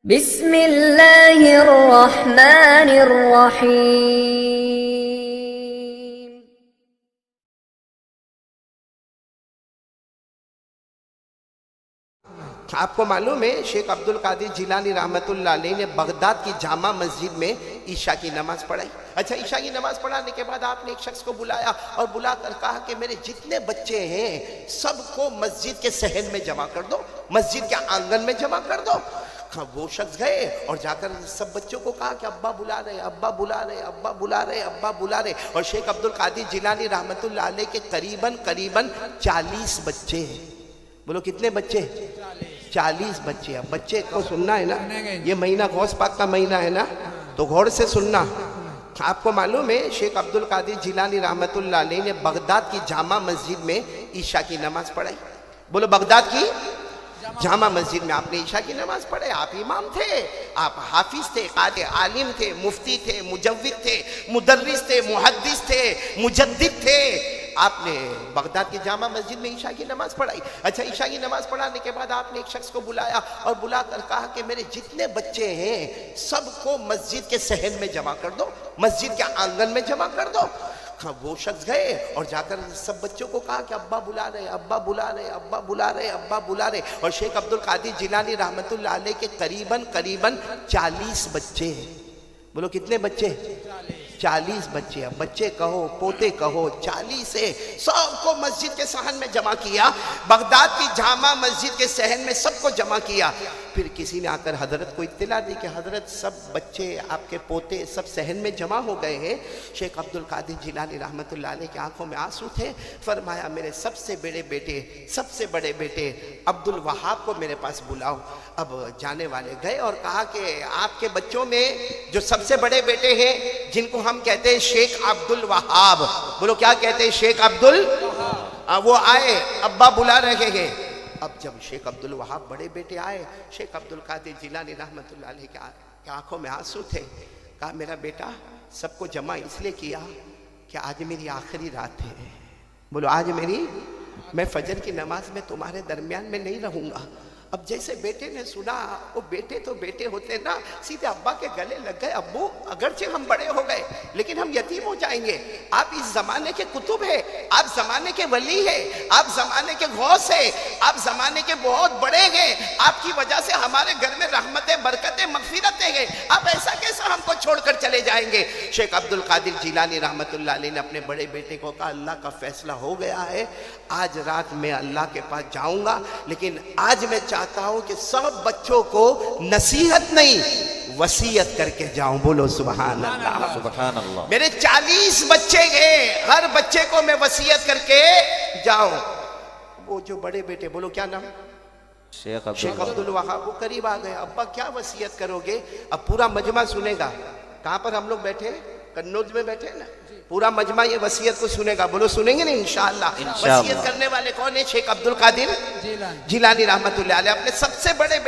بسم اللہ الرحمن الرحیم۔ آپ کو معلوم ہے شیخ عبد القادر جیلانی رحمت اللہ علیہ نے بغداد کی جامع مسجد میں عشاء کی نماز پڑھائی۔ اچھا، عشاء کی نماز پڑھانے کے بعد آپ نے ایک شخص کو بلایا اور بلا کر کہا کہ میرے جتنے بچے ہیں سب کو مسجد کے صحن میں جمع کر دو، مسجد کے آنگن میں جمع کر دو۔ وہ شخص گئے اور جا کر سب بچوں کو کہا کہ ابا بلا رہے، ابا بلا رہے، ابا بلا رہے، ابا بلا رہے۔ اور شیخ عبد القادر جیلانی رحمت اللہ علیہ کے قریباً 40 بچے ہیں۔ بولو کتنے بچے؟ 40 بچے۔ اب بچے کو سننا ہے نا، یہ مہینہ غوث پاک کا مہینہ ہے نا، تو غور سے سننا۔ آپ کو معلوم ہے شیخ عبد القادر جیلانی رحمت اللہ علیہ نے بغداد کی جامع مسجد میں عشاء کی نماز پڑھائی۔ بولو بغداد کی جامع مسجد میں آپ نے عشاء کی نماز پڑھے۔ آپ امام تھے، آپ حافظ تھے، قاری عالم تھے، مفتی تھے، مجوید تھے، مدرس تھے، محدث تھے، مجدد تھے۔ آپ نے بغداد کی جامع مسجد میں عشاء کی نماز پڑھائی۔ اچھا، عشاء کی نماز پڑھانے کے بعد آپ نے ایک شخص کو بلایا اور بلا کر کہا کہ میرے جتنے بچے ہیں سب کو مسجد کے صحن میں جمع کر دو، مسجد کے آنگن میں جمع کر دو۔ وہ شخص گئے اور جا کر سب بچوں کو کہا کہ ابا بلا رہے، ابا بلا رہے، ابا بلا رہے، ابا بلا رہے۔ اور شیخ عبد القادر جیلانی رحمت اللہ علیہ کے قریباً 40 بچے ہیں۔ بولو کتنے بچے؟ 40 بچے۔ اب بچے کہو، پوتے کہو، 40 ہے۔ سب کو مسجد کے صحن میں جمع کیا، بغداد کی جامع مسجد کے صحن میں سب کو جمع کیا۔ پھر کسی نے آ کر حضرت کو اطلاع دی کہ حضرت سب بچے آپ کے پوتے سب صحن میں جمع ہو گئے ہیں۔ شیخ عبد القادر جیلانی رحمت اللہ علیہ کی آنکھوں میں آنسو تھے۔ فرمایا میرے سب سے بڑے بیٹے عبد الوہاب کو میرے پاس بلاؤ۔ اب جانے والے گئے اور کہا کہ آپ کے بچوں میں جو سب سے بڑے بیٹے ہیں جن کو ہم کہتے ہیں شیخ عبد الوہاب، بولو کیا کہتے ہیں؟ شیخ عبد الوہاب۔ وہ آئے، ابا بلا رہے ہیں۔ اب جب شیخ عبد الوہاب بڑے بیٹے آئے، شیخ عبد القادر جیلانی رحمت اللہ علیہ کی آنکھوں میں آنسو تھے۔ کہا میرا بیٹا سب کو جمع اس لیے کیا کہ آج میری آخری رات ہے۔ بولو آج میں فجر کی نماز میں تمہارے درمیان میں نہیں رہوں گا۔ اب جیسے بیٹے نے سنا، وہ بیٹے تو بیٹے ہوتے نا، سیدھے ابا کے گلے لگ گئے۔ ابو اگرچہ ہم بڑے ہو گئے لیکن ہم یتیم ہو جائیں گے، آپ اس زمانے کے کتب ہیں، آپ زمانے کے ولی ہیں، آپ زمانے کے غوث ہیں، آپ زمانے کے بہت بڑے ہیں، آپ کی وجہ سے ہمارے گھر میں رحمتیں، برکتیں، مغفرتیں ہیں، آپ ایسا کیسا ہم کو چھوڑ کر چلے جائیں گے؟ شیخ عبد القادر جیلانی رحمت اللہ علیہ نے اپنے بڑے بیٹے کو کہا اللہ کا فیصلہ ہو گیا ہے، آج رات میں اللہ کے پاس جاؤں گا، لیکن آج میں چاہتا ہوں کہ سب بچوں کو نصیحت نہیں وصیت کر کے جاؤں۔ بولو سبحان اللہ، سبحان اللہ۔ میرے 40 بچے ہیں، ہر بچے کو میں وصیت کر کے جاؤں۔ وہ جو بڑے بیٹے، بولو کیا نام؟ شیخ عبد الوہاب، وہ قریب آ گئے۔ ابا کیا وصیت کرو گے؟ اب پورا مجمع سنے گا۔ کہاں پر ہم لوگ بیٹھے؟ قنوج میں بیٹھے نا، پورا مجمع یہ وصیت کو سنے گا۔ بولو سنیں گے نہیں انشاءاللہ؟ وصیت کرنے والے کون ہیں؟ شیخ عبد القادر جیلانی رحمت اللہ علیہ اپنے سب سے بڑے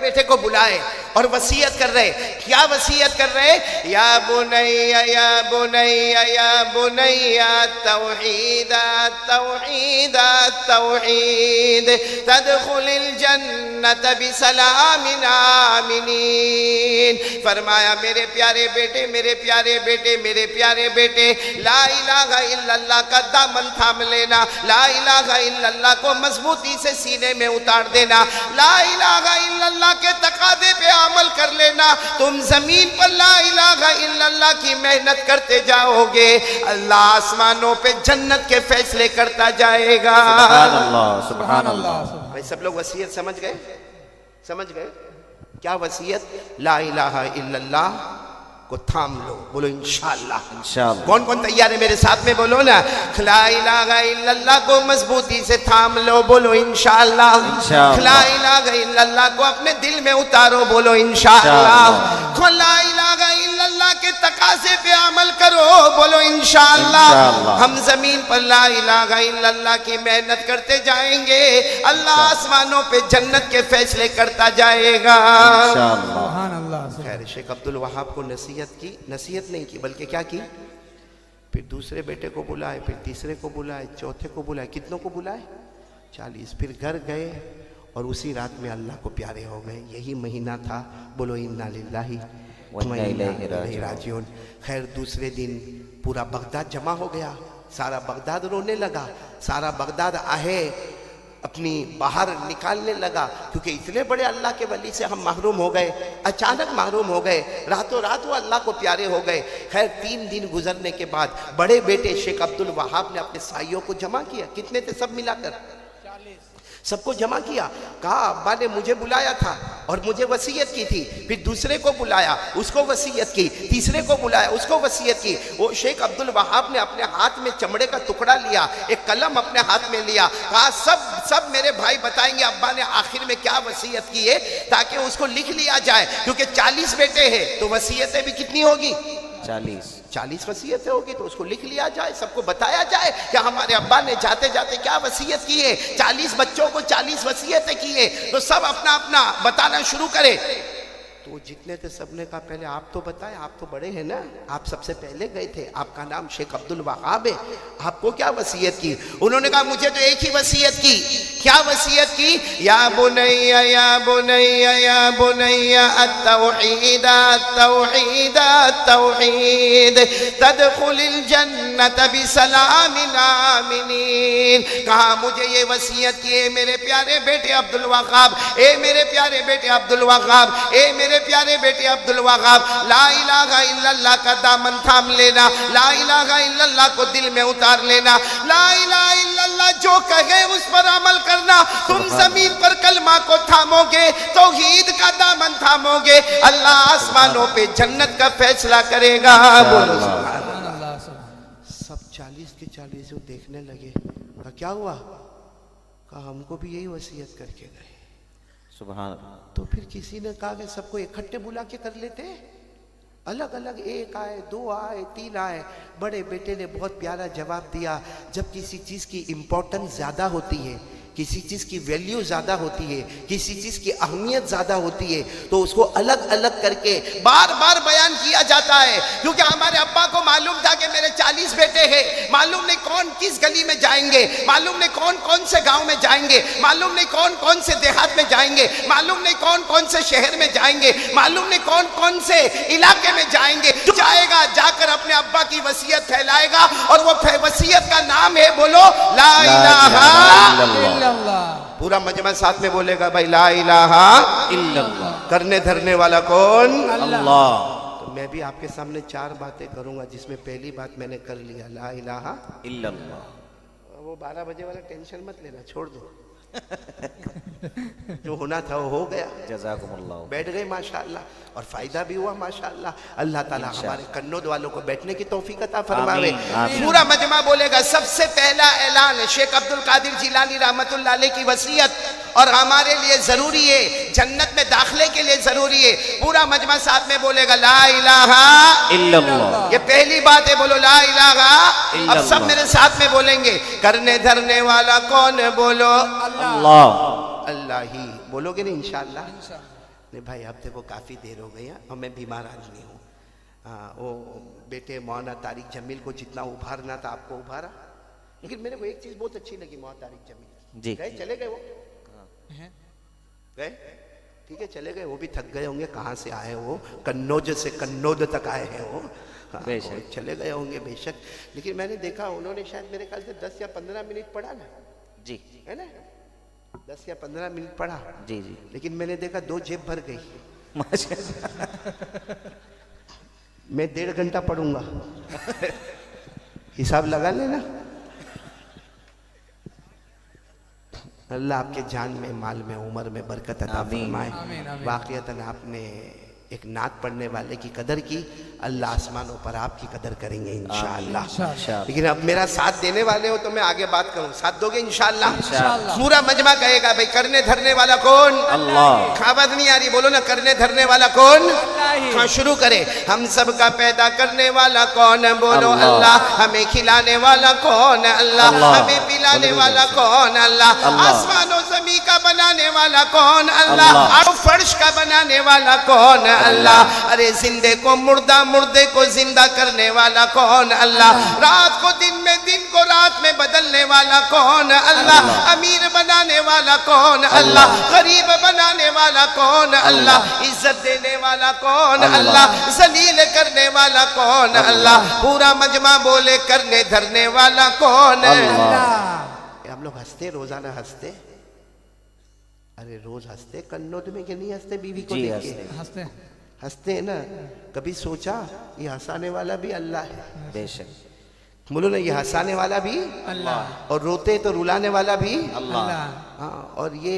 بیٹے کو بلائے اور وصیت کر رہے۔ کیا وصیت کر رہے؟ یا بنی یا بنی یا بنی توحید توحید توحید تدخل الجنت بسلام آمنین۔ فرمایا میرے پیارے بیٹے، میرے پیارے بیٹے، میرے پیارے بیٹے، لا الہ الا اللہ کا دامن تھام لینا، لا الہ الا اللہ کو مضبوطی سے سینے میں اتار دینا، لا الہ الا اللہ کے تقاضے پہ عمل کر لینا۔ تم زمین پر لا الہ الا اللہ کی محنت کرتے جاؤ گے، اللہ آسمانوں پہ جنت کے فیصلے کرتا جائے گا۔ سبحان اللہ، سبحان اللہ۔ بھائی سب لوگ وصیت سمجھ گئے؟ کیا وصیت؟ لا الہ الا اللہ کو تھام لو۔ بولو انشاءاللہ۔ انشاءاللہ۔ کون کون تیار ہے میرے ساتھ میں؟ بولو نا، لا الہ الا اللہ کو مضبوطی سے تھام لو۔ بولو انشاءاللہ۔ لا الہ الا اللہ کو اپنے دل میں اتارو۔ بولو انشاءاللہ۔ لا الہ الا اللہ کے تقاضے پہ عمل کرو۔ بولو انشاءاللہ۔ ہم زمین پر لا الہ الا اللہ کی محنت کرتے جائیں گے، اللہ آسمانوں پہ جنت کے فیصلے کرتا جائے گا۔ خیر، شیخ عبد الوہاب کو نصیحت نہیں کی بلکہ کیا کی؟ پھر دوسرے بیٹے کو بلائے، پھر تیسرے کو بلائے، چوتھے کو بلائے۔ کتنوں کو بلائے؟ 40۔ پھر گھر گئے اور اسی رات میں اللہ کو پیارے ہو گئے. یہی مہینہ تھا. بولو انا للہ و انا الیہ راجعون. خیر دوسرے دن پورا بغداد جمع ہو گیا. سارا بغداد رونے لگا. سارا بغداد آہے اپنی باہر نکالنے لگا، کیونکہ اتنے بڑے اللہ کے ولی سے ہم محروم ہو گئے، اچانک محروم ہو گئے، راتوں رات وہ اللہ کو پیارے ہو گئے. خیر 3 دن گزرنے کے بعد بڑے بیٹے شیخ عبد الوہاب نے اپنے سائیوں کو جمع کیا. کتنے تھے سب ملا کر؟ سب کو جمع کیا. کہا ابا نے مجھے بلایا تھا اور مجھے وصیت کی تھی. پھر دوسرے کو بلایا، اس کو وصیت کی. تیسرے کو بلایا، اس کو وصیت کی. وہ شیخ عبد الوہاب نے اپنے ہاتھ میں چمڑے کا ٹکڑا لیا، ایک قلم اپنے ہاتھ میں لیا. کہا سب میرے بھائی بتائیں گے ابا نے آخر میں کیا وصیت کی ہے، تاکہ اس کو لکھ لیا جائے. کیونکہ 40 بیٹے ہیں تو وصیتیں بھی کتنی ہوگی؟ 40 وصیتیں ہوگی، تو اس کو لکھ لیا جائے، سب کو بتایا جائے کہ ہمارے ابا نے جاتے جاتے کیا وصیت کی ہے. 40 بچوں کو 40 وصیتیں کی ہے، تو سب اپنا اپنا بتانا شروع کرے. تو جتنے تھے سب نے کہا پہلے آپ تو بتائیں، آپ تو بڑے ہیں نا، آپ سب سے پہلے گئے تھے، آپ کا نام شیخ عبد الوہاب ہے، آپ کو کیا وصیت کی؟ انہوں نے کہا مجھے تو ایک ہی وصیت کی. کیا وصیت کی؟ یا بنی یا بنی یا بنی التوحید التوحید التوحید تدخل الجنت بسلام آمنین. کہا مجھے یہ وصیت کی ہے میرے پیارے بیٹے عبد الوہاب، اے میرے پیارے بیٹے عبد الوہاب، اے میرے پیارے بیٹے عبد الوہاب، لا الہ الا اللہ کا دامن تھام لینا، لا الہ الا اللہ کو دل میں اتار لینا، لا الہ الا اللہ جو کہے اس پر عمل کرنا. تم زمین پر کلمہ کو تھامو گے، توحید کا دامن تھامو گے، اللہ آسمانوں پہ جنت کا فیصلہ کرے گا. بولو سبحان اللہ. سب 40 کے 40 دیکھنے لگے. کہا کیا ہوا؟ کہا ہم کو بھی یہی وصیت کر کے گئے. سبحان اللہ. تو پھر کسی نے کہا کہ سب کو اکٹھے بلا کے کر لیتے، الگ الگ، 1 آئے 2 آئے 3 آئے. بڑے بیٹے نے بہت پیارا جواب دیا. جب کسی چیز کی امپورٹنس زیادہ ہوتی ہے، کسی چیز کی ویلیو زیادہ ہوتی ہے، کسی چیز کی اہمیت زیادہ ہوتی ہے، تو اس کو الگ الگ کر کے بار بار بیان کیا جاتا ہے. کیونکہ ہمارے ابا کو معلوم تھا کہ میرے 40 بیٹے ہیں، معلوم نہیں کون کس گلی میں جائیں گے، معلوم نہیں کون کون سے گاؤں میں جائیں گے، معلوم نہیں کون کون سے دیہات میں جائیں گے، معلوم نہیں کون کون سے شہر میں جائیں گے، معلوم نہیں کون کون سے علاقے میں جائیں گے. جو جائے گا جا کر اپنے ابا کی وصیت پھیلائے گا، اور وہ وصیت کا نام ہے، بولو لا الہ الا اللہ. پورا مجمع ساتھ میں بولے گا بھائی لا الہ الا اللہ. کرنے دھرنے والا کون؟ اللہ. تو میں بھی آپ کے سامنے 4 باتیں کروں گا، جس میں پہلی بات میں نے کر لیا لا الہ الا اللہ. وہ 12 بجے والا ٹینشن مت لینا، چھوڑ دو، جو ہونا تھا وہ ہو گیا. جزاکم اللہ. بیٹھ گئے ماشاءاللہ، اور فائدہ بھی ہوا ماشاءاللہ. اللہ تعالیٰ ہمارے کنود والوں کو بیٹھنے کی توفیق عطا فرماوے. پورا مجمع بولے گا سب سے پہلا اعلان شیخ عبد القادر جیلانی رحمت اللہ علیہ کی وصیت، اور ہمارے لیے ضروری ہے، جنت میں داخلے کے لیے ضروری ہے. پورا مجمع ساتھ میں بولے گا لا الہ الا اللہ. یہ پہلی بات ہے، بولو لا الہ. اب سب میرے ساتھ میں بولیں گے. کرنے دھرنے والا کون؟ بولو اللہ. اللہ ہی. بولو گے نہیں انشاءاللہ؟ نہیں بھائی اب دیکھو کافی دیر ہو گئی ہے اور میں بیمار آدمی ہوں. وہ بیٹے مولانا طارق جمیل کو جتنا ابھارنا تھا آپ کو ابھارا، لیکن میرے کو ایک چیز بہت اچھی لگی مولانا طارق جمیل جی. گئے، چلے گئے، وہ گئے، ٹھیک ہے چلے گئے. وہ بھی تھک گئے ہوں گے، کہاں سے آئے وہ، کنوج سے کنود تک آئے ہیں وہ، چلے گئے ہوں گے بے شک. لیکن میں نے دیکھا انہوں نے شاید میرے خیال سے 10 یا 15 منٹ پڑھا نا. جی ہے نا، 10 یا 15 منٹ پڑھا. جی جی. لیکن میں نے دیکھا 2 جیب بھر گئی. ماشاءاللہ. میں 1.5 گھنٹہ پڑھوں گا، حساب لگا لینا. اللہ آپ کے جان میں، مال میں، عمر میں برکت عطا فرمائے. واقعتاً آپ نے ایک نعت پڑھنے والے کی قدر کی، اللہ آسمانوں پر آپ کی قدر کریں گے انشاءاللہ. لیکن اب میرا ساتھ دینے والے ہو تو میں آگے بات کروں، ساتھ دو گے انشاءاللہ؟ پورا مجمع کہے گا بھائی کرنے دھرنے والا کون؟ اللہ. آواز نہیں آ رہی، بولو نا کرنے دھرنے والا کون؟ ہاں شروع کرے. ہم سب کا پیدا کرنے والا کون؟ بولو اللہ. ہمیں کھلانے والا کون؟ اللہ. ہمیں پلانے والا کون؟ اللہ. آسمان و زمین کا بنانے والا کون؟ اللہ. فرش کا بنانے والا کون؟ اللہ؟ ارے زندے کو مردہ، مردے کو زندہ کرنے والا کون؟ اللہ۔ رات کو دن میں، دن کو رات میں بدلنے والا کون؟ اللہ۔ امیر بنانے والا کون؟ اللہ۔ غریب بنانے والا کون؟ اللہ۔ عزت دینے والا کون؟ اللہ۔ ذلیل کرنے والا کون؟ اللہ۔ پورا مجمع بولے کرنے دھرنے والا کون؟ اللہ۔ ہم لوگ ہنستے، روزانہ ہنستے، ارے روز ہنستے کنوٹ میں کہ نہیں ہنستے؟ بیوی کو دیکھ کے ہنستے ہیں نا؟ کبھی سوچا یہ ہنسانے والا بھی اللہ ہے؟ بے شک بولو نا، یہ ہنسانے والا بھی اللہ، اور روتے تو رلانے والا بھی اللہ۔ ہاں، اور یہ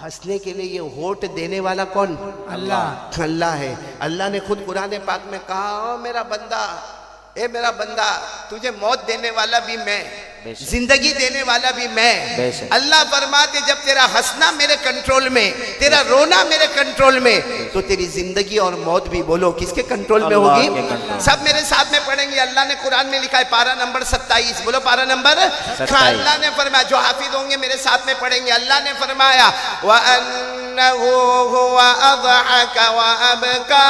ہنسنے کے لیے یہ ہوٹ دینے والا کون؟ اللہ۔ اللہ ہے۔ اللہ نے خود قرآن پاک میں کہا، او میرا بندہ، اے میرا بندہ، تجھے موت دینے والا بھی میں، زندگی دینے والا بھی میں۔ اللہ فرماتے جب تیرا ہنسنا میرے کنٹرول میں، تیرا رونا میرے کنٹرول میں، تو تیری زندگی اور موت بھی بولو کس کے کنٹرول میں ہوگی؟ سب میرے ساتھ میں پڑھیں گے۔ اللہ نے قرآن میں لکھا ہے، پارہ نمبر 27، بولو پارہ نمبر 27۔ اللہ نے فرمایا، جو حافظ ہوں گے میرے ساتھ میں پڑھیں گے، اللہ نے فرمایا وَأَنَّهُ هُوَ أَضْحَكَ وَأَبْكَى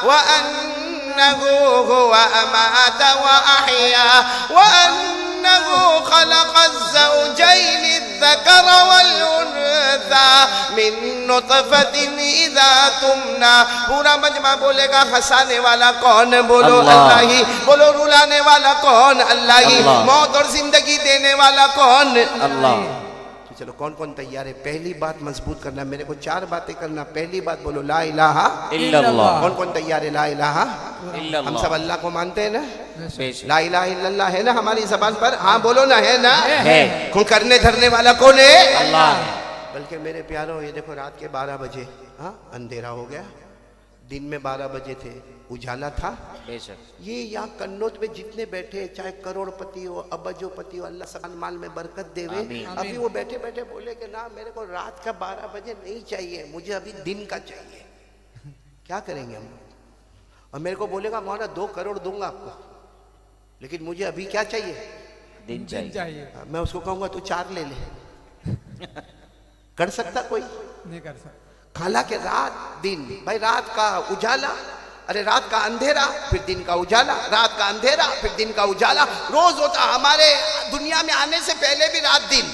وَأَنَّهُ هُوَ أَمَاتَ وَأَحْيَا وَأَنَّهُ خَلَقَ الزَّوْجَيْنِ الذَّكَرَ وَالْأُنثَى مِن نُطْفَةٍ إِذَا تُمْنَىٰ۔ پورا مجمع بولے گا ہنسانے والا کون؟ بولو اللہ ہی۔ بولو رلانے والا کون؟ اللہ ہی۔ موت اور زندگی دینے والا کون؟ اللہ۔ چلو کون کون تیار ہے؟ پہلی بات مضبوط کرنا، میرے کو 4 باتیں کرنا۔ پہلی بات بولو لا الہ الا اللہ۔ کون کون تیار ہے؟ لا الہ الا اللہ۔ ہم سب اللہ کو مانتے ہیں نا؟ لا الہ الا اللہ ہے نا ہماری زبان پر؟ ہاں بولو نا، ہے نا؟ ہے۔ کون کرنے دھرنے والا کون ہے؟ اللہ۔ بلکہ میرے پیاروں، یہ دیکھو رات کے 12 بجے ہاں اندھیرا ہو گیا، دن میں 12 بجے تھے، اجالا تھا۔ یہ یہاں کنوت میں جتنے بیٹھے، چاہے کروڑ پتی ہو، ابجو پتی ہو، اللہ سبحان مال میں برکت دے وے، ابھی وہ بیٹھے بیٹھے بولے کہ نا میرے کو رات کا 12 بجے نہیں چاہیے، مجھے ابھی دن کا چاہیے۔ کیا کریں گے ہم؟ اور میرے کو بولے گا مولانا 2 کروڑ دوں گا آپ کو، لیکن مجھے ابھی کیا چاہیے؟ دن چاہیے۔ میں اس کو کہوں گا تو 4 لے لے۔ کر سکتا کوئی؟ نہیں کر سکتا۔ حالانکہ رات دن، بھائی رات کا اجالا، ارے رات کا اندھیرا پھر دن کا اجالا، رات کا اندھیرا پھر دن کا اجالا روز ہوتا۔ ہمارے دنیا میں آنے سے پہلے بھی رات دن،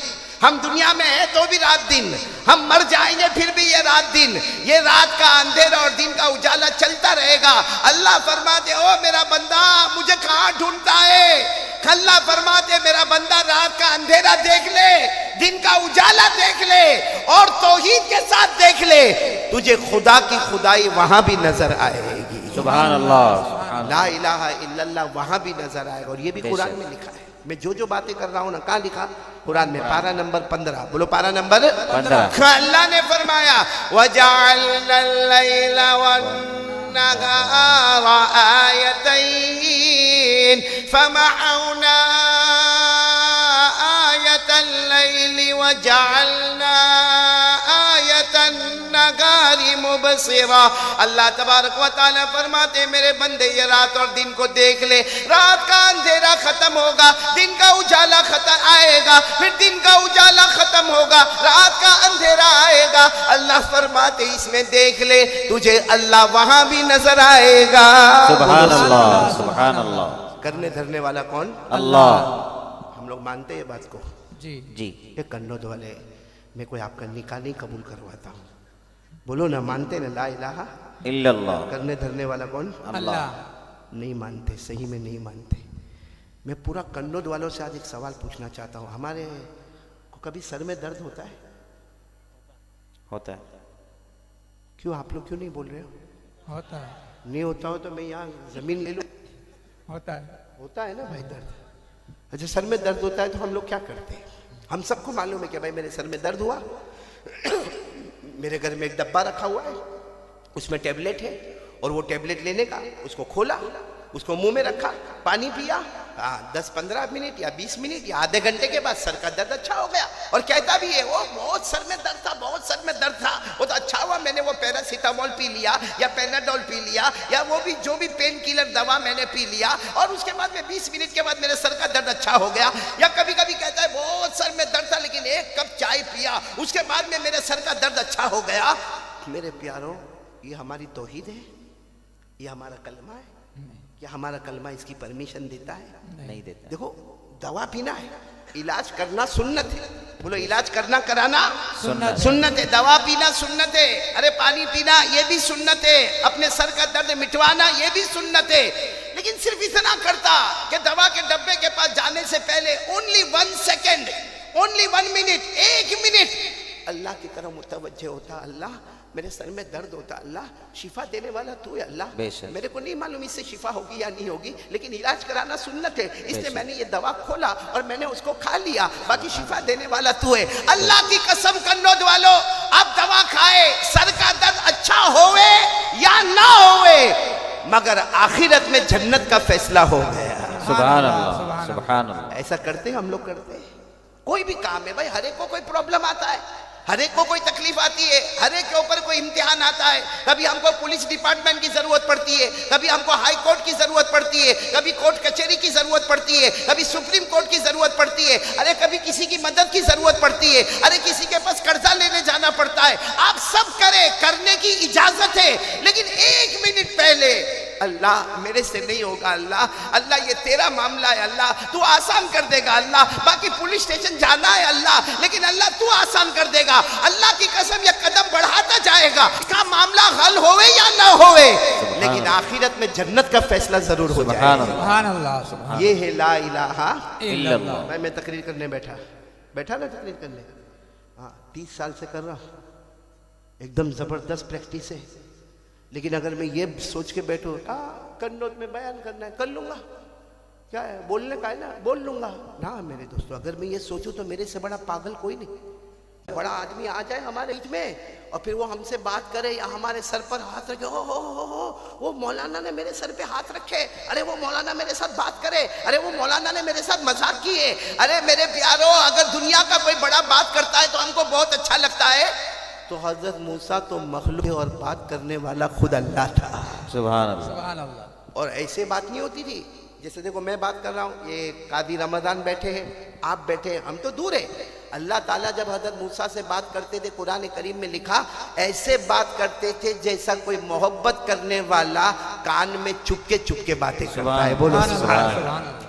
ہم دنیا میں ہیں تو بھی رات دن، ہم مر جائیں گے پھر بھی یہ رات دن، یہ رات کا اندھیرا اور دن کا اجالا چلتا رہے گا۔ اللہ فرماتے او میرا بندہ مجھے کہاں ڈھونڈتا ہے؟ اللہ فرماتے میرا بندہ رات کا اندھیرا دیکھ لے، دن کا اجالا دیکھ لے، اور توحید کے ساتھ دیکھ لے، تجھے خدا کی خدائی وہاں بھی نظر آئے گی۔ سبحان اللہ۔ لا الہ الا اللہ وہاں بھی نظر آئے گا، اور یہ بھی قرآن میں لکھا ہے۔ میں جو باتیں کر رہا ہوں نا، کہاں لکھا؟ قرآن میں، پارہ نمبر 15، بولو پارہ نمبر 15۔ اللہ نے فرمایا وَجَعَلْنَا اللَّيْلَ وَالنَّهَارَ آيَتَيْنِ فَمَحَوْنَا آيَةَ اللَّيْلِ وَجَعَلْنَا آيَةَ النَّهَارِ مُبْصِرًا۔ اللہ تبارک و تعالیٰ فرماتے میرے بندے یہ رات اور دن کو دیکھ لے، رات کا اندھیرا ختم ہوگا، دن کا اجالا ختم آئے گا، پھر دن کا اجالا ختم ہوگا، رات کا اندھیرا آئے گا۔ اللہ فرماتے اس میں دیکھ لے، تجھے اللہ وہاں بھی نظر آئے گا۔ سبحان اللہ، سبحان اللہ۔ کرنے دھرنے والا کون؟ اللہ۔ ہم لوگ مانتے ہیں بات کو؟ جی۔ یہ کنوت والے، میں کوئی آپ کا نکاح نہیں قبول کرواتا ہوں، بولو نا مانتے نا لا الہ الا اللہ۔ کرنے دھرنے والا کون؟ اللہ۔ نہیں مانتے، صحیح میں نہیں مانتے۔ میں پورا کنوت والوں سے آج ایک سوال پوچھنا چاہتا ہوں، ہمارے کو کبھی سر میں درد ہوتا ہے؟ ہوتا ہے۔ کیوں آپ لوگ کیوں نہیں بول رہے ہو؟ ہوتا ہے۔ نہیں ہوتا ہو تو میں یہاں زمین لے لوں۔ ہوتا ہے۔ ہوتا ہے نا بھائی درد۔ اچھا سر میں درد ہوتا ہے تو ہم لوگ کیا کرتے ہیں؟ ہم سب کو معلوم ہے کہ بھائی میرے سر میں درد ہوا، میرے گھر میں ایک ڈبہ رکھا ہوا ہے، اس میں ٹیبلٹ ہے، اور وہ ٹیبلٹ لینے کا اس کو کھولا، اس کو منہ میں رکھا، پانی پیا، 10-15 منٹ یا 20 منٹ یا آدھے گھنٹے کے بعد سر کا درد اچھا ہو گیا، اور کہتا بھی ہے وہ بہت سر میں درد تھا، بہت سر میں درد تھا، وہ تو اچھا ہوا میں نے وہ پیراسیٹامول پی لیا یا پیناڈول پی لیا یا وہ بھی جو بھی پین کلر دوا میں نے پی لیا، اور اس کے بعد میں 20 منٹ کے بعد میرے سر کا درد اچھا ہو گیا۔ یا کبھی کبھی کہتا ہے بہت سر میں درد تھا لیکن 1 کپ چائے پیا، اس کے بعد میں میرے سر کا درد اچھا ہو گیا۔ میرے پیاروں یہ ہماری توحید ہے؟ یہ ہمارا کلمہ ہے؟ کیا ہمارا کلمہ اس کی پرمیشن دیتا ہے؟ نہیں دیتا. دیکھو دوا پینا ہے، علاج کرنا سنت ہے. بولو علاج کرنا کرانا سنت ہے، دوا پینا سنت ہے، ارے پانی پینا یہ بھی سنت ہے، اپنے سر کا درد مٹوانا یہ بھی سنت ہے. لیکن صرف اتنا کرتا کہ دوا کے ڈبے کے پاس جانے سے پہلے only 1 second, only 1 minute، 1 minute اللہ کی طرف متوجہ ہوتا. اللہ میرے سر میں درد ہوتا، اللہ شفا دینے والا تو ہے اللہ. بے شک. میرے کو نہیں معلوم اس سے شفا ہوگی یا نہیں ہوگی، لیکن علاج کرانا سنت ہے، اس لیے میں نے یہ دوا کھولا اور میں نے اس کو کھا لیا، باقی شفا دینے والا تو ہے. اللہ کی قسم کنود والو، آپ دوا کھائے سر کا درد اچھا ہوئے یا نہ ہوئے، مگر آخرت میں جنت کا فیصلہ ہو گیا. سبحان اللہ، سبحان اللہ. ایسا کرتے ہیں ہم لوگ، کرتے ہیں. کوئی بھی کام ہے بھائی، ہر ایک کو کوئی پرابلم آتا ہے، ہر ایک کو کوئی تکلیف آتی ہے، ہر ایک کے اوپر کوئی امتحان آتا ہے. کبھی ہم کو پولیس ڈپارٹمنٹ کی ضرورت پڑتی ہے، کبھی ہم کو ہائی کورٹ کی ضرورت پڑتی ہے، کبھی کورٹ کچہری کی ضرورت پڑتی ہے، کبھی سپریم کورٹ کی ضرورت پڑتی ہے، ارے کبھی کسی کی مدد کی ضرورت پڑتی ہے، ارے کسی کے پاس قرضہ لینے جانا پڑتا ہے. آپ سب کریں، کرنے کی اجازت ہے، لیکن 1 منٹ پہلے اللہ میرے سے نہیں ہوگا، اللہ یہ تیرا معاملہ ہے، اللہ تو آسان کر دے گا، اللہ باقی پولیس اسٹیشن جانا ہے اللہ، لیکن اللہ تو آسان کر دے گا. اللہ کی قسم یہ قدم بڑھاتا جائے گا، اس کا معاملہ حل ہوئے یا نہ ہوئے، لیکن آخرت میں جنت کا فیصلہ ضرور ہو جائے گا. سبحان اللہ، سبحان یہ ہے لا الہ الا اللہ. میں تقریر کرنے بیٹھا نا تقریر کرنے. ہاں 30 سال سے کر رہا ہوں، ایک دم زبردست پریکٹس ہے. لیکن اگر میں یہ سوچ کے بیٹھوں کنوت میں بیان کرنا ہے، کر لوں گا، کیا ہے بولنے کا ہے نا، بول لوں گا نا. میرے دوستو اگر میں یہ سوچوں تو میرے سے بڑا پاگل کوئی نہیں. بڑا آدمی آ جائے ہمارے بیچ میں اور پھر وہ ہم سے بات کرے یا ہمارے سر پر ہاتھ رکھے، وہ مولانا نے میرے سر پہ ہاتھ رکھے، ارے وہ مولانا میرے ساتھ بات کرے، ارے وہ مولانا نے میرے ساتھ مذاق کیے. ارے میرے پیارو، اگر دنیا کا کوئی بڑا بات کرتا ہے تو ہم کو بہت اچھا لگتا ہے، تو حضرت موسیٰ تو مخلوق اور بات کرنے والا خود اللہ تھا. سبحان اللہ. سبحان اللہ. اور ایسے بات نہیں ہوتی تھی جیسے دیکھو میں بات کر رہا ہوں، یہ قاضی رمضان بیٹھے ہیں، آپ بیٹھے ہیں، ہم تو دور ہیں. اللہ تعالیٰ جب حضرت موسیٰ سے بات کرتے تھے قرآن کریم میں لکھا ایسے بات کرتے تھے جیسا کوئی محبت کرنے والا کان میں چپ کے باتیں کرتا ہے. بولو سبحان اللہ.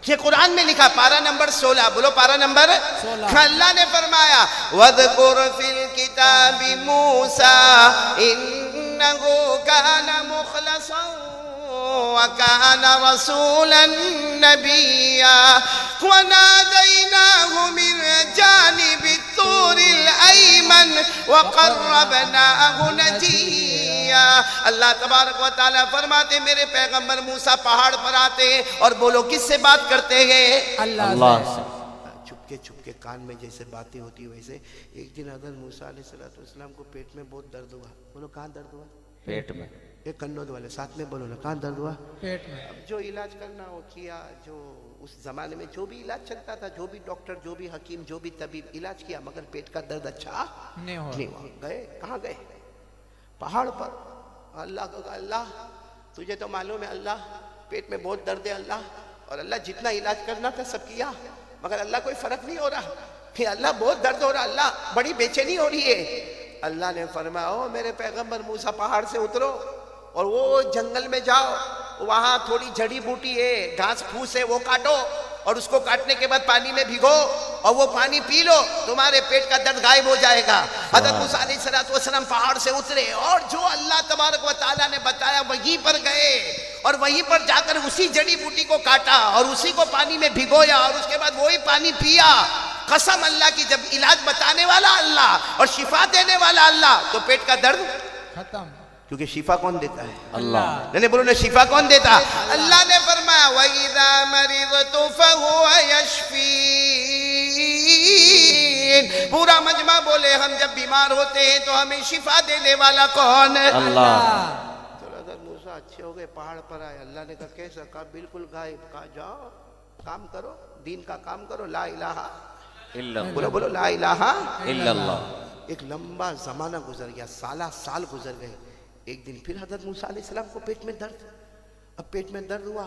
یہ قرآن میں لکھا، پارہ نمبر 16، بولو پارہ نمبر 16. اللہ نے فرمایا وَاذْكُرْ فِي الْكِتَابِ مُوسَىٰ إِنَّهُ كَانَ مُخْلَصًا وَكَانَ رَسُولًا نَبِيًّا وَنَادَيْنَاهُ مِنْ جَانِبِ الطُّورِ الْأَيْمَنِ وَقَرَّبْنَاهُ نَجِيًّا. اللہ تبارک و تعالیٰ فرماتے میرے پیغمبر موسیٰ پہاڑ پر آتے ہیں اور بولو کس سے بات کرتے ہیں؟ اللہ سے. چھپ کے کان میں جیسے باتیں ہوتی ویسے. ایک دن حضرت موسیٰ علیہ السلام کو پیٹ میں بہت درد ہوا. بولو کہاں درد ہوا؟ پیٹ میں. ایک کنود والے ساتھ میں بولو نا، کہاں درد ہوا؟ پیٹ میں. اب جو علاج کرنا ہو کیا، جو اس زمانے میں جو بھی علاج چلتا تھا، جو بھی ڈاکٹر، جو بھی حکیم، جو بھی طبیب علاج کیا، مگر پیٹ کا درد اچھا نہیں ہوا. گئے کہاں گئے؟ پہاڑ پر. اللہ کو کہا اللہ تجھے تو معلوم ہے اللہ پیٹ میں بہت درد ہے اللہ، اور اللہ جتنا علاج کرنا تھا سب کیا، مگر اللہ کوئی فرق نہیں ہو رہا کہ اللہ بہت درد ہو رہا، اللہ بڑی بے چینی ہو رہی ہے. اللہ نے فرمایا او میرے پیغمبر موسیٰ پہاڑ سے اترو اور وہ جنگل میں جاؤ، وہاں تھوڑی جڑی بوٹی ہے، گھاس پھوس ہے، وہ کاٹو اور اس کو کاٹنے کے بعد پانی میں بھگو اور وہ پانی پی لو، تمہارے پیٹ کا درد غائب ہو جائے گا. حضرت موسیٰ علیہ السلام پہاڑ سے اترے اور جو اللہ تبارک و تعالیٰ نے بتایا وہیں پر گئے اور وہیں پر جا کر اسی جڑی بوٹی کو کاٹا اور اسی کو پانی میں بھگویا اور اس کے بعد وہی پانی پیا. قسم اللہ کی، جب علاج بتانے والا اللہ اور شفا دینے والا اللہ تو پیٹ کا درد ختم. کیونکہ شفا کون دیتا ہے؟ اللہ. نہیں بولو نا، شفا کون دیتا؟ اللہ نے فرمایا وَإِذَا مَرِضْتُ فَهُوَ يَشْفِينِ. پورا مجمع بولے ہم جب بیمار ہوتے ہیں تو ہمیں شفا دینے والا کون ہے؟ اللہ. تو حضرت موسیٰ اچھے ہو گئے، پہاڑ پر آئے. اللہ نے کہا کیسا؟ کہا بالکل غائب. کہا جاؤ کام کرو، دین کا کام کرو، لا الہ الا اللہ. بولو بولو لا الہ الا اللہ. ایک لمبا زمانہ گزر گیا، سال گزر گئے. ایک دن پھر حضرت موسیٰ علیہ السلام کو پیٹ میں درد. اب پیٹ میں درد ہوا